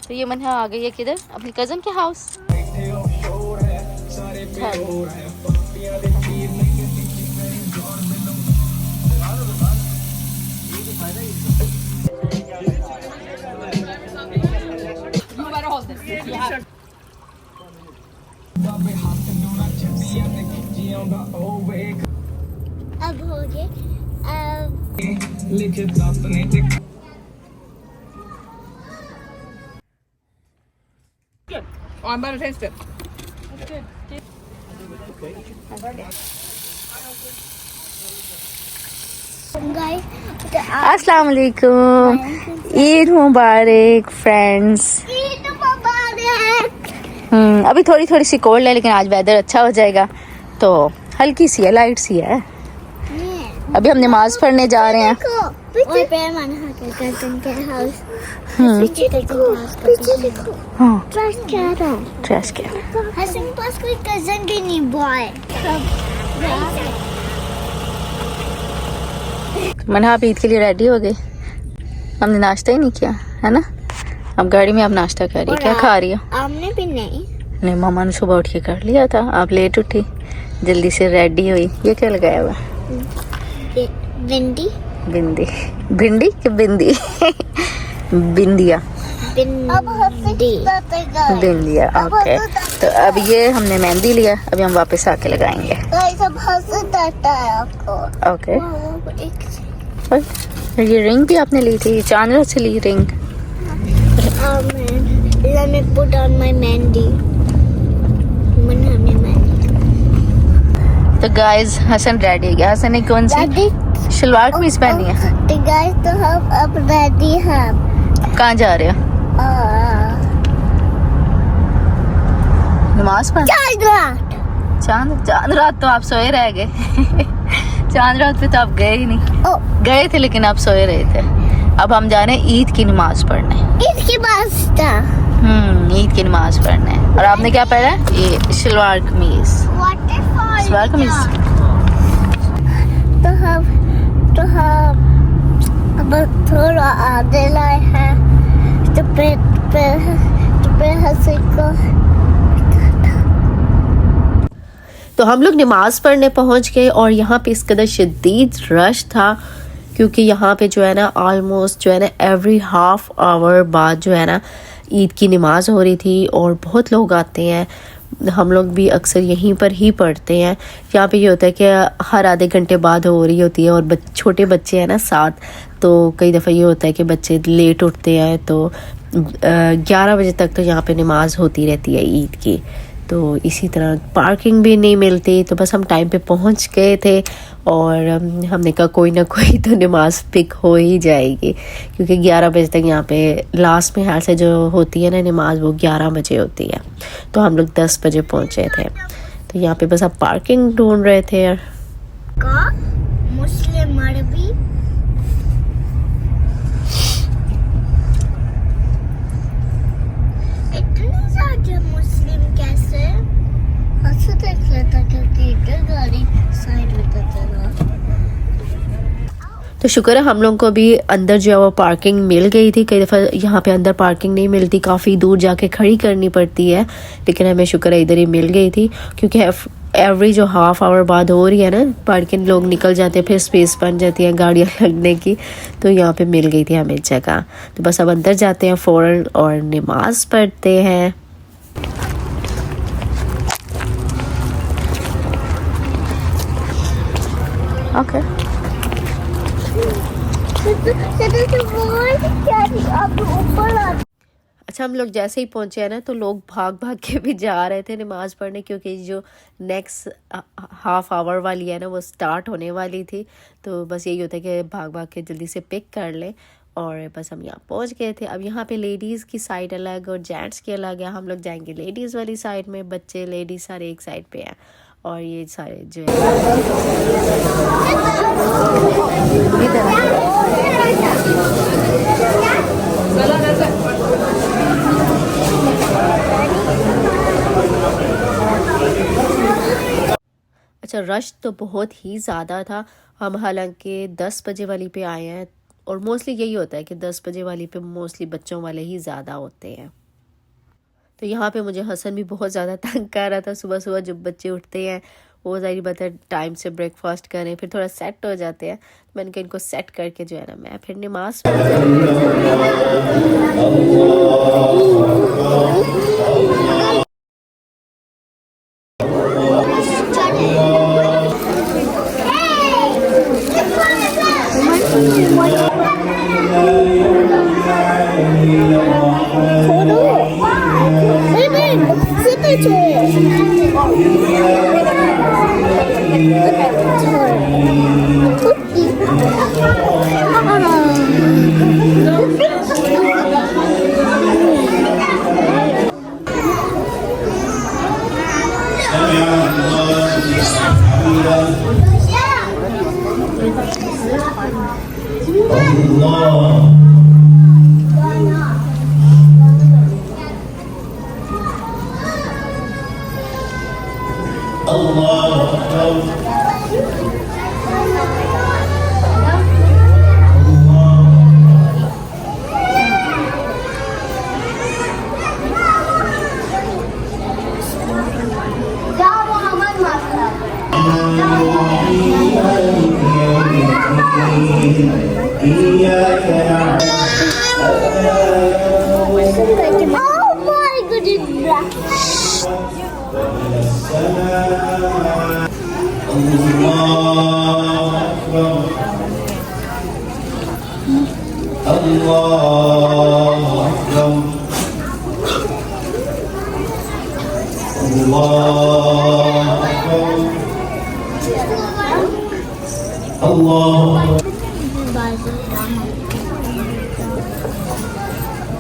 तो ये मन आ गई है किधर, अपनी कजन के हाउस। अब हो गए I'm about to taste it. अस्सलाम वालेकुम, ईद मुबारक फ्रेंड्स। ईद मुबारक। अभी थोड़ी थोड़ी सी कोल्ड है, लेकिन आज वेदर अच्छा हो जाएगा तो हल्की सी है, लाइट सी है। अभी हम नमाज पढ़ने जा रहे हैं। ट्रैश क्या हसन पास कोई कजन भी नहीं बॉय। मैंने आप ईद के लिए रेडी हो गए? हमने नाश्ता ही नहीं किया है ना। अब गाड़ी में आप नाश्ता कर रही है, क्या खा रही हो? आपने भी नहीं। नहीं, मामा ने सुबह उठ के कर लिया था, आप लेट उठी, जल्दी से रेडी हुई। ये क्या लगाया हुआ? भिंडी। बिंदी, भिंडी की बिंदी बिंदिया, बिंदिया। ओके, तो अब ये हमने मेहंदी लिया, अभी हम वापस आके लगाएंगे। ओके, ये रिंग भी आपने ली थी, चांदरा से ली ring. Let me put on my mehndi. तो गाइस हसन रेडी हो गया। हसन ने कौन सी शलवार कमीज पहनी है? तो गाइस तो हम अब रेडी हैं। कहाँ जा रहे हो? नमाज पढ़? चांद रात तो आप सोए रह गए चांद रात पे तो आप गए ही नहीं। गए थे लेकिन आप सोए रहे थे। अब हम जा रहे हैं ईद की नमाज पढ़ने। ईद की ईद की नमाज पढ़ने। और आपने क्या पढ़ा है? ये शलवार कमीज। शलवार कमीज। तो हम अब थोड़ा आगे लाए हैं तो पे हंसी को। तो हम लोग नमाज पढ़ने पहुंच गए और यहाँ पे इस कदर शदीद रश था क्योंकि यहाँ पे जो है ना ऑलमोस्ट जो है ना एवरी हाफ आवर बाद जो है ना ईद की नमाज हो रही थी और बहुत लोग आते हैं। हम लोग भी अक्सर यहीं पर ही पढ़ते हैं। यहाँ पे ये होता है कि हर आधे घंटे बाद हो रही होती है और छोटे बच्चे हैं ना साथ, तो कई दफ़ा ये होता है कि बच्चे लेट उठते हैं तो 11 बजे तक तो यहाँ पे नमाज होती रहती है ईद की। तो इसी तरह पार्किंग भी नहीं मिलती, तो बस हम टाइम पे पहुँच गए थे और हमने कहा कोई ना कोई तो नमाज पिक हो ही जाएगी क्योंकि 11 बजे तक यहाँ पे लास्ट में हाल से जो होती है ना नमाज वो 11 बजे होती है। तो हम लोग 10 बजे पहुँचे थे। तो यहाँ पे बस अब पार्किंग ढूंढ रहे थे यार। मुस्लिम अरबी इतने ज्यादा मुस्लिम कैसे? अच्छा देख लेता क्योंकि इधर गाड़ी साइड में चला। तो शुक्र है हम लोगों को भी अंदर जो है वो पार्किंग मिल गई थी। कई दफ़ा यहाँ पे अंदर पार्किंग नहीं मिलती, काफ़ी दूर जाके खड़ी करनी पड़ती है, लेकिन हमें शुक्र है इधर ही मिल गई थी क्योंकि एवरी जो हाफ आवर बाद हो रही है ना पार्किंग, लोग निकल जाते हैं, फिर स्पेस बन जाती है गाड़ियाँ लगने की। तो यहाँ पे मिल गई थी हमें जगह। तो बस अब अंदर जाते हैं फ़ौरन और नमाज पढ़ते हैं। ओके, अच्छा हम लोग जैसे ही पहुंचे हैं ना तो लोग भाग भाग के भी जा रहे थे नमाज पढ़ने क्योंकि जो नेक्स्ट हाफ आवर वाली है ना वो स्टार्ट होने वाली थी। तो बस यही होता है कि भाग भाग के जल्दी से पिक कर लें और बस हम यहाँ पहुंच गए थे। अब यहाँ पे लेडीज़ की साइड अलग और जेंट्स की अलग है। हम लोग जाएंगे लेडीज़ वाली साइड में, बच्चे लेडीज़ सारे एक साइड पे हैं और ये सारे जो है रश तो बहुत ही ज़्यादा था। हम हालांकि 10 बजे वाली पे आए हैं और मोस्टली यही होता है कि 10 बजे वाली पे मोस्टली बच्चों वाले ही ज़्यादा होते हैं। तो यहाँ पे मुझे हसन भी बहुत ज़्यादा तंग कर रहा था। सुबह सुबह जब बच्चे उठते हैं वो ज़ाहिर बात है टाइम से ब्रेकफास्ट करें, फिर थोड़ा सेट हो जाते हैं। मैंने कहा इनको सेट करके जो है ना मैं फिर नमाज Oh my goodness.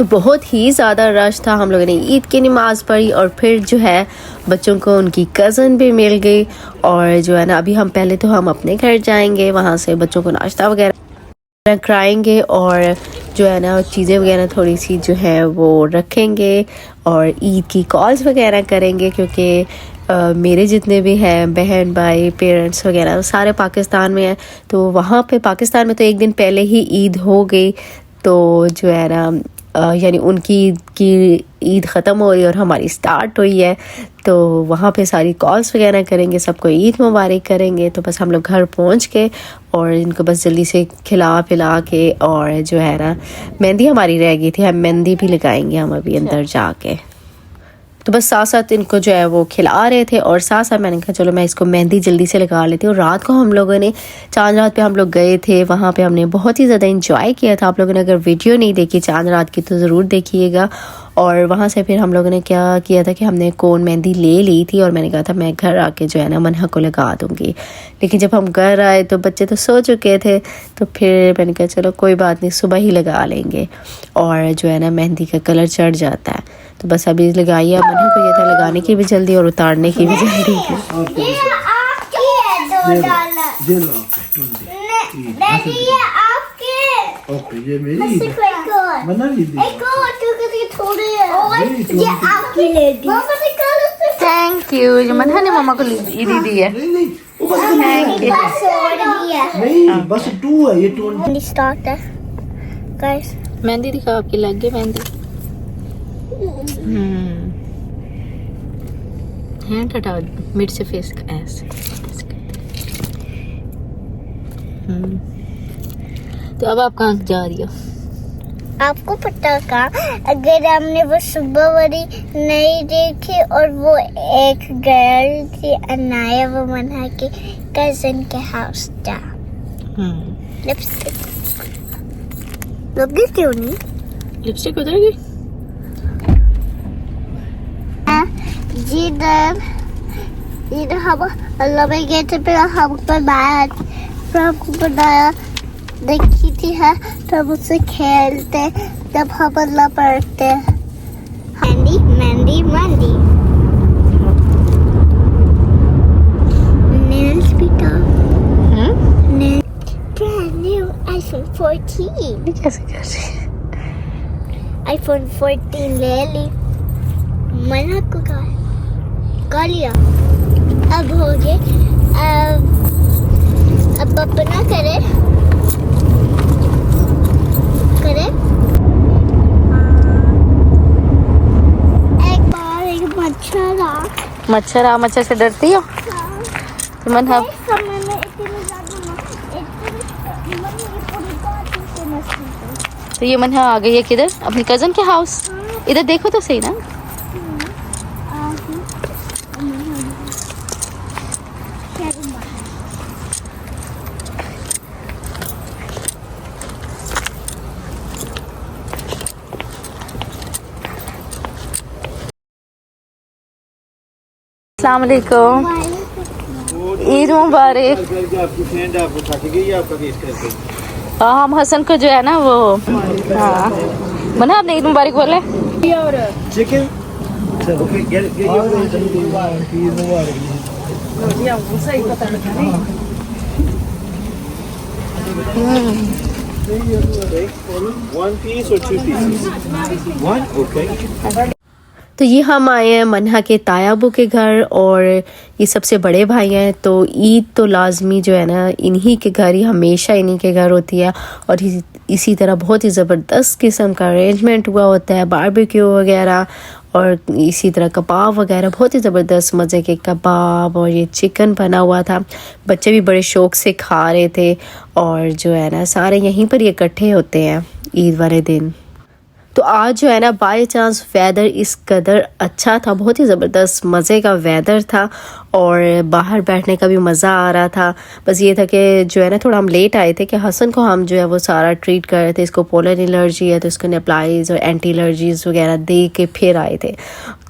तो बहुत ही ज़्यादा रश था। हम लोगों ने ईद की नमाज़ पढ़ी और फिर जो है बच्चों को उनकी कज़न भी मिल गई। और जो है ना अभी हम पहले तो हम अपने घर जाएंगे, वहाँ से बच्चों को नाश्ता वगैरह कराएंगे और जो है ना चीज़ें वगैरह थोड़ी सी जो है वो रखेंगे और ईद की कॉल्स वगैरह करेंगे, क्योंकि मेरे जितने भी हैं बहन भाई पेरेंट्स वगैरह सारे पाकिस्तान में हैं। तो वहाँ पे पाकिस्तान में तो एक दिन पहले ही ईद हो गई, तो जो है ना यानी उनकी ईद की ईद ख़त्म हो रही है और हमारी स्टार्ट हुई है, तो वहाँ पे सारी कॉल्स वगैरह करेंगे, सबको ईद मुबारक करेंगे। तो बस हम लोग घर पहुँच के और इनको बस जल्दी से खिला पिला के, और जो है ना मेहंदी हमारी रह गई थी, हम मेहंदी भी लगाएंगे हम अभी अंदर जाके। तो बस साथ साथ इनको जो है वो खिला रहे थे और साथ साथ मैंने कहा चलो मैं इसको मेहंदी जल्दी से लगा लेती हूँ। रात को हम लोगों ने चांद रात पे हम लोग गए थे, वहाँ पे हमने बहुत ही ज़्यादा इंजॉय किया था। आप लोगों ने अगर वीडियो नहीं देखी चांद रात की तो ज़रूर देखिएगा। और वहाँ से फिर हम लोगों ने क्या किया था कि हमने कोन मेहंदी ले ली थी और मैंने कहा था मैं घर आके जो है ना मनहा को लगा दूँगी। लेकिन जब हम घर आए तो बच्चे तो सो चुके थे, तो फिर मैंने कहा चलो कोई बात नहीं सुबह ही लगा लेंगे। और जो है ना मेहंदी का कलर चढ़ जाता है, तो बस अभी लगाइए। मनहा को ये था लगाने की भी जल्दी और उतारने की भी जल्दी थी। ये आपकी है $2। डैडी ये आपके। ओके ये मेरी ईद है। एक और। मना ईद है। एक और क्योंकि थोड़े हैं। और ये आपकी लेडी। मामा निकालो उससे। Thank you. ये मनहा ने मम्मा को ईदी दी है। नहीं वो बस थैंक यू। बस और भी है। नहीं बस 2 है, ये 2 मेहंदी स्टार्ट है गाइस। मेहंदी दिखाओ, आपकी लग गई मेहंदी। हैंड हटाओ मिड से फेस का ऐसे। तो अब आप कहाँ जा रही हो? आपको पता का अगर हमने वो सुबह वाली नहीं देखी और वो एक गर्ल थी अनाया, वो मनहा के कजन के हाउस जा लिपस्टिक लगी क्यों नहीं? लिपस्टिक उधर गई। जिधर हम अल्लाह में गए थे फिर हमको बात फिर हमको बनाया देखी थी है, तब उससे खेलते जब हम अल्लाह पढ़ते। मेहंदी मेहंदी मेहंदी नेल्स भी था। Brand new iPhone 14। ये कैसे कर रही है? iPhone 14 ले ली। मना को का लिया। अब हो गए। अब अपना करे एक बार एक मच्छर आ। मच्छर से डरती हो? तो मनहा एक समय में इतनी ज्यादा पूरी बात से मस्ती थी। तो ये मनहा आ गई है किधर? अपनी कजन के हाउस। इधर देखो तो सही ना। अस्सलाम वालेकुम, ईद मुबारक। आपकी फ्रेंड आपको थक गई, आपका वेट करते। हाँ हम हसन को जो है ना वो हाँ मना आपने ईद मुबारक बोला। Chicken okay get One piece or 2 pieces? One, okay. तो ये हम आए हैं मनहा के तायाबू के घर और ये सबसे बड़े भाई हैं, तो ईद तो लाजमी जो है ना इन्हीं के घर ही, हमेशा इन्हीं के घर होती है। और इसी तरह बहुत ही ज़बरदस्त किस्म का अरेंजमेंट हुआ होता है, बारबेक्यू वगैरह और इसी तरह कबाब वगैरह, बहुत ही ज़बरदस्त मज़े के कबाब। और ये चिकन बना हुआ था, बच्चे भी बड़े शौक़ से खा रहे थे। और जो है ना सारे यहीं पर इकट्ठे होते हैं ईद वाले दिन। तो आज जो है ना बाय चांस वेदर इस कदर अच्छा था, बहुत ही ज़बरदस्त मज़े का वेदर था और बाहर बैठने का भी मज़ा आ रहा था। बस ये था कि जो है ना थोड़ा हम लेट आए थे कि हसन को हम जो है वो सारा ट्रीट कर रहे थे। इसको पोलन एलर्जी है तो इसको नेप्लाइज और एंटी एलर्जीज़ वगैरह दे के फिर आए थे,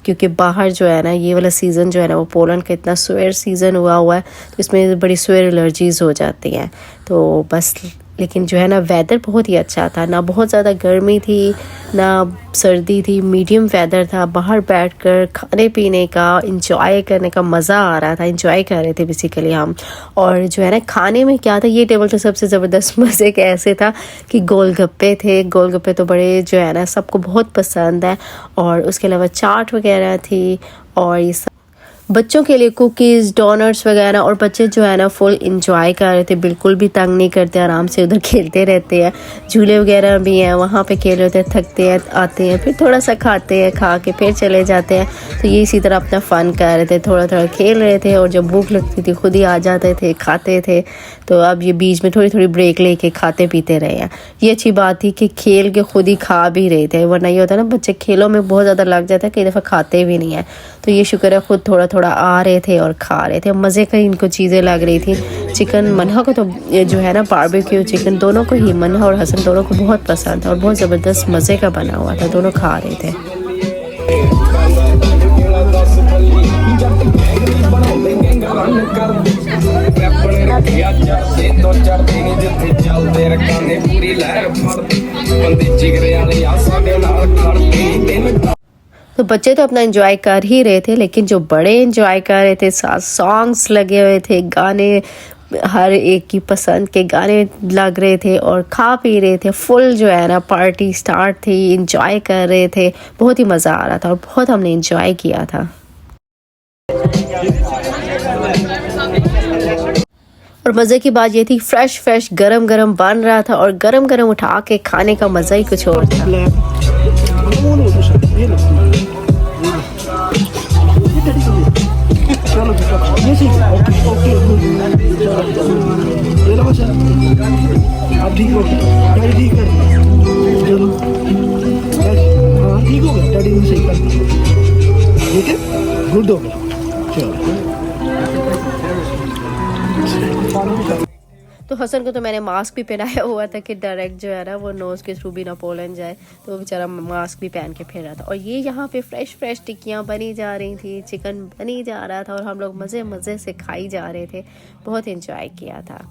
क्योंकि बाहर जो है ना ये वाला सीज़न जो है ना वो पोलन का इतना स्वेयर सीज़न हुआ है, तो इसमें बड़ी स्वेयर एलर्जीज़ हो जाती हैं। तो बस लेकिन जो है ना वेदर बहुत ही अच्छा था, ना बहुत ज़्यादा गर्मी थी ना सर्दी थी, मीडियम वेदर था। बाहर बैठकर खाने पीने का इंजॉय करने का मज़ा आ रहा था, इंजॉय कर रहे थे बेसिकली हम। और जो है ना खाने में क्या था, ये टेबल तो सबसे ज़बरदस्त मज़े का ऐसे था कि गोलगप्पे थे। गोलगप्पे तो बड़े जो है ना सबको बहुत पसंद है। और उसके अलावा चाट वगैरह थी और ये बच्चों के लिए कुकीज़, डोनट्स वगैरह, और बच्चे जो है ना फुल इंजॉय कर रहे थे, बिल्कुल भी तंग नहीं करते, आराम से उधर खेलते रहते हैं। झूले वगैरह भी हैं, वहाँ पे खेल रहे थे, थकते हैं, आते हैं, फिर थोड़ा सा खाते हैं, खा के फिर चले जाते हैं। तो ये इसी तरह अपना फ़न कर रहे थे, थोड़ा थोड़ा खेल रहे थे, और जब भूख लगती थी खुद ही आ जाते थे, खाते थे। तो अब ये बीच में थोड़ी थोड़ी ब्रेक लेके खाते पीते रहे हैं। ये अच्छी बात थी कि खेल के खुद ही खा भी रहे थे, वरना ये होता है ना बच्चे खेलों में बहुत ज़्यादा लग जाता है, कई दफ़ा खाते भी नहीं है। तो ये शुक्र है खुद थोड़ा थोड़ा आ रहे थे और खा रहे थे, मज़े का इनको चीज़ें लग रही थी। चिकन मन्हा को तो ये जो है ना बारबेक्यू चिकन, दोनों को ही, मन्हा और हसन दोनों को बहुत पसंद था और बहुत ज़बरदस्त मज़े का बना हुआ था, दोनों खा रहे थे। तो बच्चे तो अपना एंजॉय कर ही रहे थे, लेकिन जो बड़े एंजॉय कर रहे थे, साथ सॉन्ग्स लगे हुए थे, गाने हर एक की पसंद के गाने लग रहे थे और खा पी रहे थे। फुल जो है ना पार्टी स्टार्ट थी, एंजॉय कर रहे थे, बहुत ही मज़ा आ रहा था और बहुत हमने एंजॉय किया था। और मज़े की बात ये थी फ्रेश गरम गरम बन रहा था और गरम गरम उठा के खाने का मज़ा ही कुछ और था। आप ठीक हो गया, डैडी ठीक कर, चलो हाँ ठीक हो गया, डैडी ने सही कर, ठीक है, गुड हो गया, चलो। तो हसन को तो मैंने मास्क भी पहनाया हुआ था कि डायरेक्ट जो है ना वो नोज़ के थ्रू भी ना पोलन जाए, तो वो बेचारा मास्क भी पहन के फिर रहा था। और ये यहाँ पे फ्रेश टिक्कियाँ बनी जा रही थी, चिकन बनी जा रहा था और हम लोग मज़े से खाई जा रहे थे, बहुत इंजॉय किया था।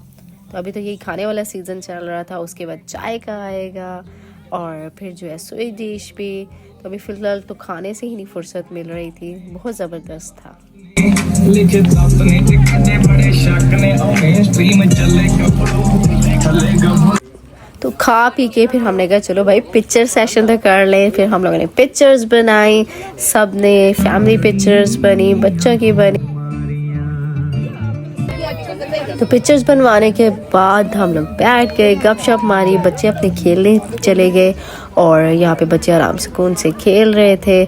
तो अभी तो यही खाने वाला सीज़न चल रहा था, उसके बाद चाय का आएगा और फिर जो है स्वीट डिश भी। तो अभी फ़िलहाल तो खाने से ही नहीं फुर्सत मिल रही थी, बहुत ज़बरदस्त था। तो खा पी के फिर हमने कहा चलो भाई पिक्चर सेशन तो कर लें। फिर हम लोगों ने पिक्चर्स बनाई, सब ने फैमिली पिक्चर्स बनी, बच्चों की बनी। तो पिक्चर्स बनवाने के बाद हम लोग बैठ गए, गपशप मारी, बच्चे अपने खेलने चले गए और यहाँ पे बच्चे आराम सुकून से खेल रहे थे।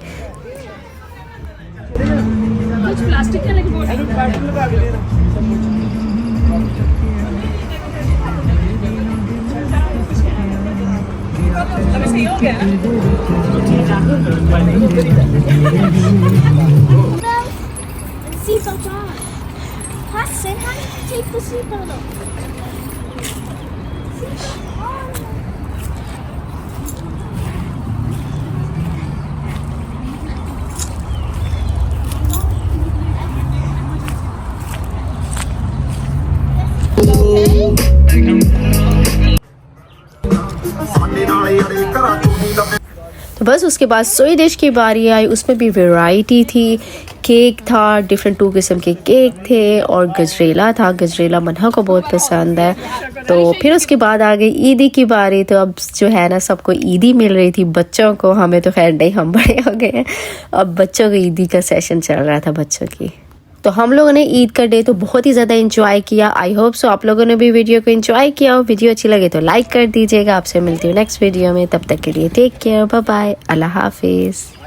Seatbelt on. Hudson, how did you take the seatbelt off? Seatbelt on. तो बस उसके बाद सोई डिश की बारी आई, उसमें भी वैरायटी थी। केक था, डिफरेंट 2 किस्म के केक थे और गजरेला था। गजरेला मन्हा को बहुत पसंद है। तो फिर उसके बाद आ गई ईदी की बारी। तो अब जो है ना सबको ईदी मिल रही थी, बच्चों को, हमें तो खैर नहीं, हम बड़े हो गए हैं। अब बच्चों को ईदी का सेशन चल रहा था बच्चों की। तो हम लोगों ने ईद का डे तो बहुत ही ज़्यादा एंजॉय किया। आई होप सो आप लोगों ने भी वीडियो को एंजॉय किया हो। वीडियो अच्छी लगे तो लाइक कर दीजिएगा। आपसे मिलती हूँ नेक्स्ट वीडियो में, तब तक के लिए टेक केयर, बाय बाय, अल्लाह हाफिज़।